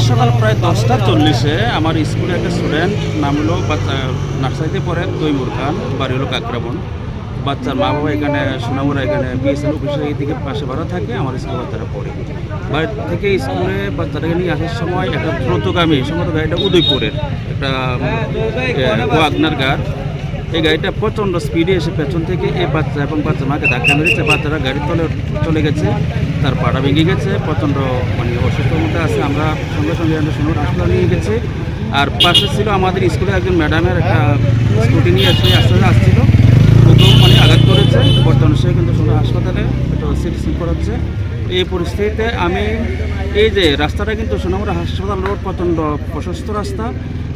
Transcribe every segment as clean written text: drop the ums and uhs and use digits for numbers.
সকাল প্রায় 10:40-এ আমার স্কুলে একটা স্টুডেন্ট নাম হলো নার্সারিতে পড়ে তৈমুর খান, বাড়ি হলো কাকরাবন। বাচ্চার মা বাবা এখানে সোনামুড়া এখানে বিএসএন অফিসের এইদিকে পাশে ভাড়া থাকে, আমার স্কুলে বাচ্চারা পড়ে। বাড়ি থেকে স্কুলে বাচ্চাটাকে নিয়ে আসার সময় একটা দ্রুতগামী সম্ভবত গাড়িটা উদয়পুরের একটা ওয়াগনার গাড়ি, এই গাড়িটা প্রচণ্ড স্পিডে এসে পেছন থেকে এই বাচ্চা এবং বাচ্চা মাকে ধাক্কা মেরেছে। বাচ্চারা গাড়ির তলে চলে গেছে, তার পাটা ভেঙে গেছে, প্রচণ্ড মানে অসুস্থর মধ্যে আছে। আমরা সঙ্গে সঙ্গে সোনামুড়া হাসপাতালে নিয়ে গেছি। আর পাশে ছিল আমাদের স্কুলে একজন ম্যাডামের একটা স্কুটি নিয়ে এসে আস্তে আসছিল, প্রথম মানে আঘাত করেছে। বর্তমানে সে কিন্তু সোনামুড়া হাসপাতালে একটা সিটি করাচ্ছে। এই পরিস্থিতিতে আমি এই যে রাস্তাটা কিন্তু সোনামুড়া হাসপাতাল রোড প্রচণ্ড প্রশস্ত রাস্তা,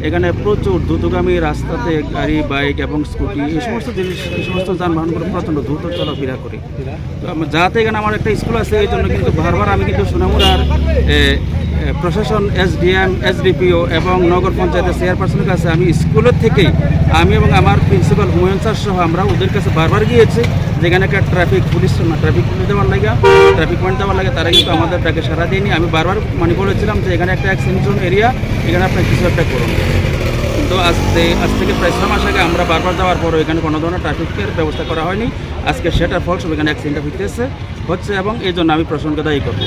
এখানে প্রচুর দ্রুতগামী রাস্তাতে গাড়ি, বাইক এবং স্কুটি এই সমস্ত জিনিস, এই সমস্ত যানবাহনগুলো প্রচণ্ড দ্রুত চলাফেরা করি। তো যাতে এখানে আমার একটা স্কুল আছে, এই জন্য কিন্তু বারবার আমি কিন্তু সোনামুড়ার প্রশাসন, এসডিএম, এসডিপিও এবং নগর পঞ্চায়েতের চেয়ারপারসনের কাছে আমি স্কুলের থেকেই আমি এবং আমার প্রিন্সিপাল হুমায়ুন স্যার সহ আমরা ওদের কাছে বারবার গিয়েছি, যেখানে একটা ট্রাফিক পুলিশ দেওয়ার পয়েন্ট দেওয়ার লাগে, তারা কিন্তু আমাদের ডাকে সারা দেয়নি। আমি বারবার মানে বলেছিলাম যে এখানে একটা অ্যাক্সিডেন্ট জোন এরিয়া, এখানে আপনার কিছু একটা করুন। কিন্তু আজ থেকে প্রায় 6 মাস আগে আমরা বারবার যাওয়ার পরও এখানে কোনো ধরনের ট্রাফিকের ব্যবস্থা করা হয়নি। আজকে সেটার ফলস্বরূপ এখানে অ্যাক্সিডেন্টটা হচ্ছে এবং এই জন্য আমি প্রশাসনকে দায়ী করব।